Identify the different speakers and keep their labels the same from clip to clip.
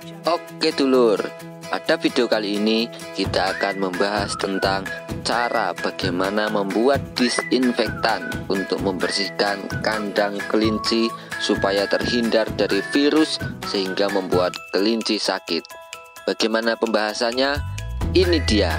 Speaker 1: Oke dulur, pada video kali ini kita akan membahas tentang cara bagaimana membuat disinfektan untuk membersihkan kandang kelinci supaya terhindar dari virus sehingga membuat kelinci sakit. Bagaimana pembahasannya? Ini dia.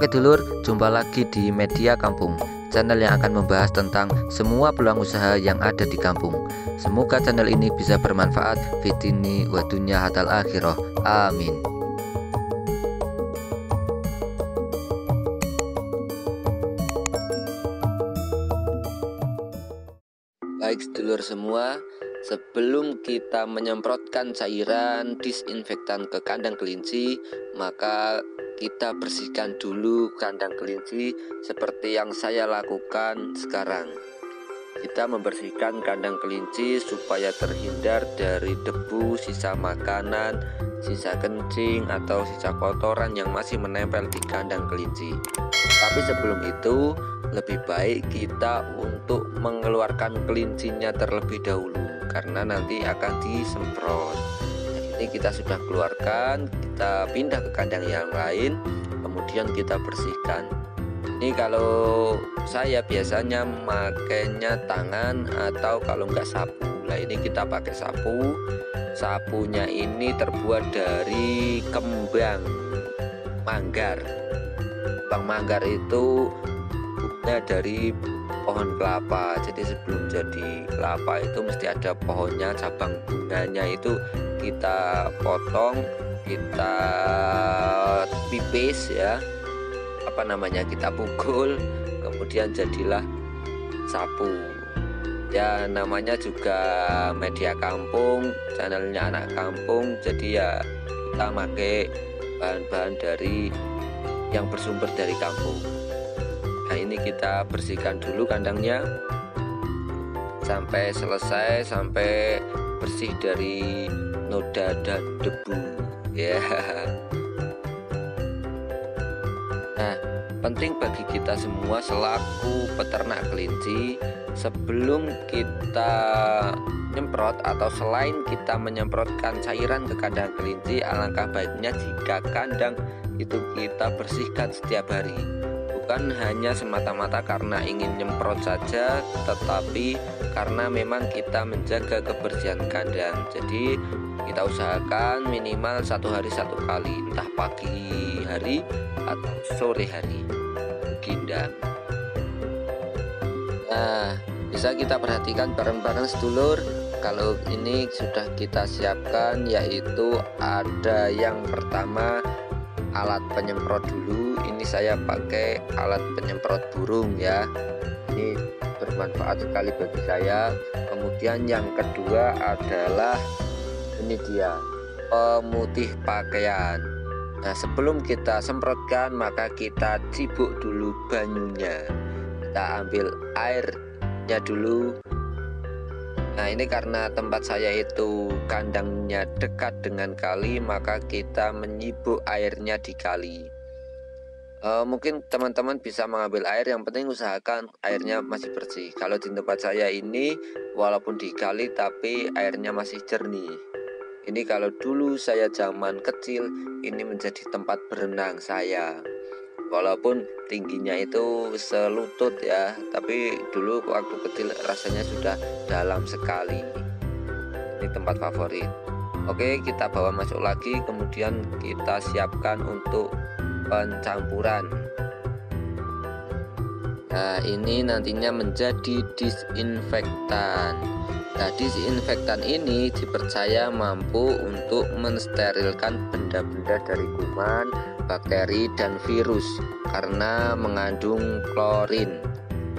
Speaker 1: Oke dulur, jumpa lagi di Media Kampung, channel yang akan membahas tentang semua peluang usaha yang ada di kampung. Semoga channel ini bisa bermanfaat fitini wa dunya hatal akhirah. Amin. Baik sedulur semua, sebelum kita menyemprotkan cairan disinfektan ke kandang kelinci, maka kita bersihkan dulu kandang kelinci seperti yang saya lakukan sekarang. Kita membersihkan kandang kelinci supaya terhindar dari debu, sisa makanan, sisa kencing, atau sisa kotoran yang masih menempel di kandang kelinci. Tapi sebelum itu, lebih baik kita untuk mengeluarkan kelincinya terlebih dahulu, karena nanti akan disemprot. Ini kita sudah keluarkan, kita pindah ke kandang yang lain, kemudian kita bersihkan. Ini kalau saya biasanya makainya tangan atau kalau enggak sapu. Nah ini kita pakai sapu. Sapunya ini terbuat dari kembang manggar. Kembang manggar itu buahnya dari pohon kelapa. Jadi sebelum jadi kelapa itu mesti ada pohonnya, cabang bunganya itu kita potong, kita pipis ya, kita pukul, kemudian jadilah sapu ya. Namanya juga Media Kampung, channelnya anak kampung, jadi ya kita pakai bahan-bahan dari yang bersumber dari kampung. Nah ini kita bersihkan dulu kandangnya sampai selesai, sampai bersih dari noda dan debu ya. Nah penting bagi kita semua selaku peternak kelinci, sebelum kita nyemprot atau selain kita menyemprotkan cairan ke kandang kelinci, alangkah baiknya jika kandang itu kita bersihkan setiap hari. Bukan hanya semata-mata karena ingin nyemprot saja, tetapi karena memang kita menjaga kebersihan kandang. Jadi kita usahakan minimal 1 hari 1 kali, entah pagi hari atau sore hari, ginda. Nah bisa kita perhatikan bareng-bareng sedulur. Kalau ini sudah kita siapkan, yaitu ada yang pertama alat penyemprot dulu. Ini saya pakai alat penyemprot burung ya, ini bermanfaat sekali bagi saya. Kemudian yang kedua adalah ini dia, pemutih pakaian. Nah sebelum kita semprotkan maka kita cibuk dulu banyunya, kita ambil airnya dulu. Nah ini karena tempat saya itu kandangnya dekat dengan kali, maka kita menyibuk airnya di kali. Mungkin teman-teman bisa mengambil air, yang penting usahakan airnya masih bersih. Kalau di tempat saya ini walaupun di kali tapi airnya masih jernih. Ini kalau dulu saya zaman kecil, ini menjadi tempat berenang saya. Walaupun tingginya itu selutut ya, tapi dulu waktu kecil rasanya sudah dalam sekali. Ini tempat favorit. Oke, kita bawa masuk lagi, kemudian kita siapkan untuk pencampuran. Nah ini nantinya menjadi disinfektan. Nah disinfektan ini dipercaya mampu untuk mensterilkan benda-benda dari kuman, bakteri, dan virus karena mengandung klorin.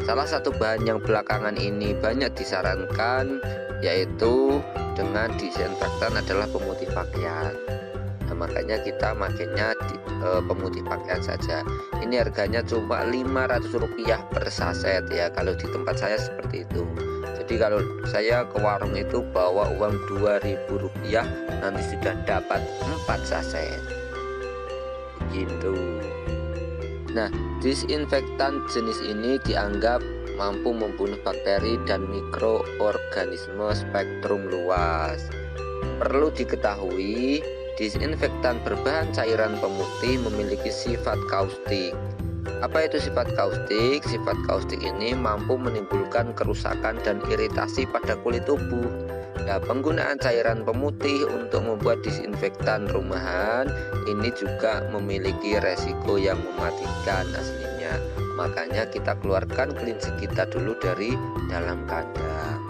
Speaker 1: Salah satu bahan yang belakangan ini banyak disarankan yaitu dengan disinfektan adalah pemutih pakaian. Nah, makanya kita makainya pemutih pakaian saja. Ini harganya cuma Rp500 per saset ya, kalau di tempat saya seperti itu. Jadi kalau saya ke warung itu bawa uang Rp2.000, nanti sudah dapat 4 saset gitu. Nah, disinfektan jenis ini dianggap mampu membunuh bakteri dan mikroorganisme spektrum luas. Perlu diketahui, disinfektan berbahan cairan pemutih memiliki sifat kaustik. Apa itu sifat kaustik? Sifat kaustik ini mampu menimbulkan kerusakan dan iritasi pada kulit tubuh. Nah, penggunaan cairan pemutih untuk membuat disinfektan rumahan ini juga memiliki resiko yang mematikan aslinya. Makanya kita keluarkan kelinci kita dulu dari dalam kandang.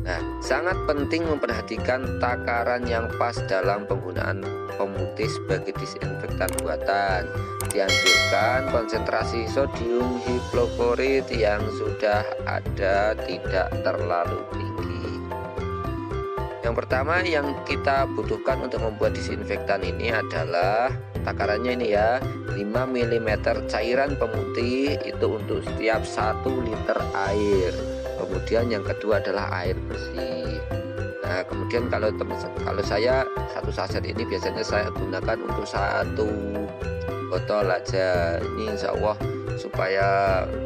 Speaker 1: Nah, sangat penting memperhatikan takaran yang pas dalam penggunaan pemutih sebagai disinfektan buatan. Dianjurkan konsentrasi sodium hipoklorit yang sudah ada tidak terlalu tinggi. Yang pertama yang kita butuhkan untuk membuat disinfektan ini adalah takarannya ini ya, 5 mm cairan pemutih itu untuk setiap 1 liter air. Kemudian yang kedua adalah air bersih. Nah, kemudian kalau saya satu saset ini biasanya saya gunakan untuk 1 botol aja. Ini insya Allah supaya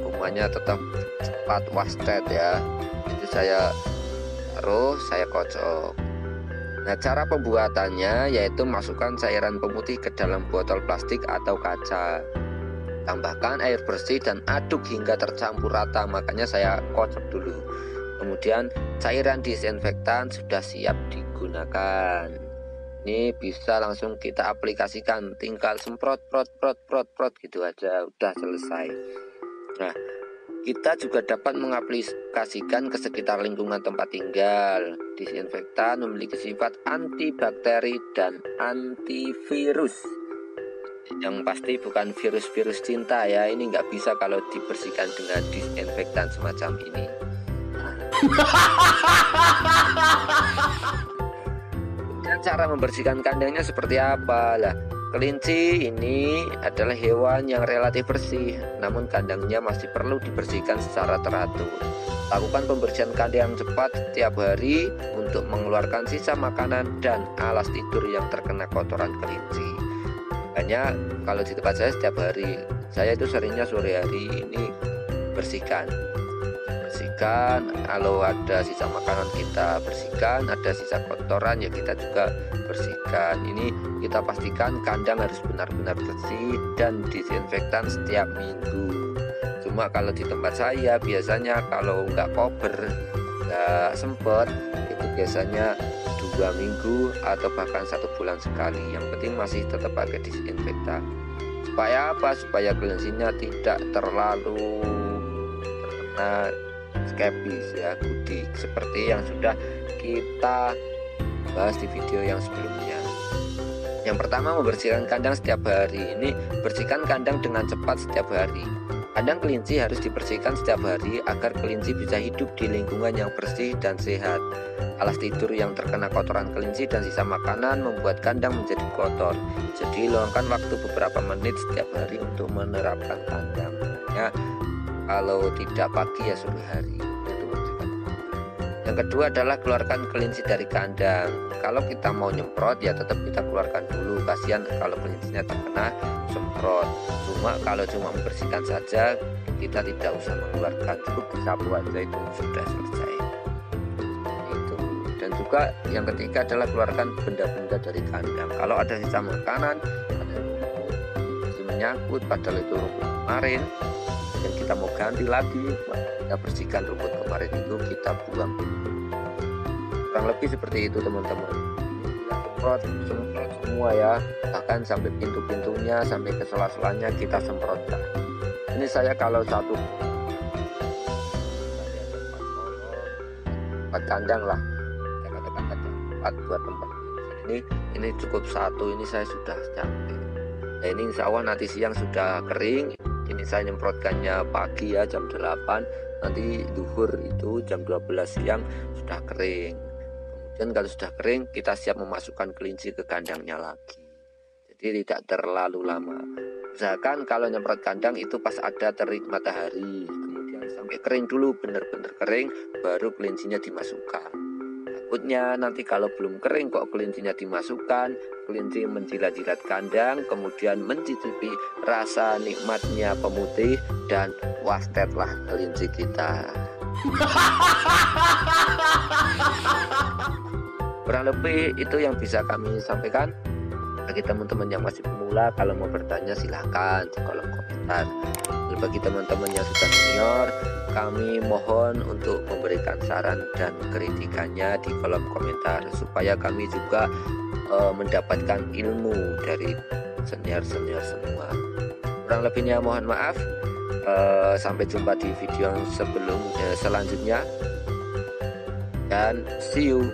Speaker 1: kumannya tetap cepat wasted ya. Itu saya taruh, saya kocok. Nah, cara pembuatannya yaitu masukkan cairan pemutih ke dalam botol plastik atau kaca. Tambahkan air bersih dan aduk hingga tercampur rata, makanya saya kocok dulu. Kemudian cairan disinfektan sudah siap digunakan. Ini bisa langsung kita aplikasikan, tinggal semprot prot gitu aja, udah selesai. Nah, kita juga dapat mengaplikasikan ke sekitar lingkungan tempat tinggal. Disinfektan memiliki sifat antibakteri dan antivirus. Yang pasti bukan virus-virus cinta ya. Ini nggak bisa kalau dibersihkan dengan disinfektan semacam ini. Dan cara membersihkan kandangnya seperti apa lah? Kelinci ini adalah hewan yang relatif bersih, namun kandangnya masih perlu dibersihkan secara teratur. Lakukan pembersihan kandang cepat setiap hari untuk mengeluarkan sisa makanan dan alas tidur yang terkena kotoran kelinci. Hanya kalau di tempat saya setiap hari, saya itu seringnya sore hari ini bersihkan. Kalau ada sisa makanan kita bersihkan, ada sisa kotoran ya kita juga bersihkan. Ini kita pastikan kandang harus benar-benar bersih dan disinfektan setiap minggu. Cuma kalau di tempat saya biasanya kalau nggak kober, nggak sempet, itu biasanya 2 minggu atau bahkan 1 bulan sekali. Yang penting masih tetap pakai disinfektan. Supaya apa? Supaya kelincinya tidak terlalu terkena skepis ya, kudik, seperti yang sudah kita bahas di video yang sebelumnya. Yang pertama, membersihkan kandang setiap hari. Ini bersihkan kandang dengan cepat setiap hari. Kandang kelinci harus dibersihkan setiap hari agar kelinci bisa hidup di lingkungan yang bersih dan sehat. Alas tidur yang terkena kotoran kelinci dan sisa makanan membuat kandang menjadi kotor. Jadi luangkan waktu beberapa menit setiap hari untuk menerapkan kandang. Ya, kalau tidak pagi ya sore hari. Yang kedua adalah keluarkan kelinci dari kandang. Kalau kita mau nyemprot ya tetap kita keluarkan dulu. Kasihan kalau kelincinya terkena semprot. Kalau cuma membersihkan saja, kita tidak usah mengeluarkan, cukup disapu aja itu sudah selesai. Itu. Dan juga yang ketiga adalah keluarkan benda-benda dari kandang. Kalau ada sisa makanan, ada menyangkut padahal itu rumput kemarin dan kita mau ganti lagi, kita bersihkan rumput kemarin itu, kita buang. Kurang lebih seperti itu teman-teman. Semprot semua ya, bahkan sampai pintu-pintunya, sampai ke sela-selanya kita semprotkan. Ini saya kalau satu 4 kandang lah, saya katakan 4 buat tempat ini cukup 1, ini saya sudah capek. Nah, ini insya Allah nanti siang sudah kering. Ini saya nyemprotkannya pagi ya jam 8, nanti duhur itu jam 12 siang sudah kering. Kemudian kalau sudah kering kita siap memasukkan kelinci ke kandangnya lagi. jadi tidak terlalu lama. Usahakan kalau nyemprot kandang itu pas ada terik matahari, kemudian sampai kering dulu, benar-benar kering, baru kelincinya dimasukkan. Takutnya nanti kalau belum kering kok kelincinya dimasukkan, kelinci menjilat-jilat kandang, kemudian mencicipi rasa nikmatnya pemutih, dan wastetlah kelinci kita. Kurang lebih itu yang bisa kami sampaikan. Bagi teman-teman yang masih pemula, kalau mau bertanya silahkan di kolom komentar. Dan bagi teman-teman yang sudah senior, kami mohon untuk memberikan saran dan kritikannya di kolom komentar supaya kami juga mendapatkan ilmu dari senior-senior semua. Kurang lebihnya mohon maaf. Sampai jumpa di video selanjutnya, dan see you.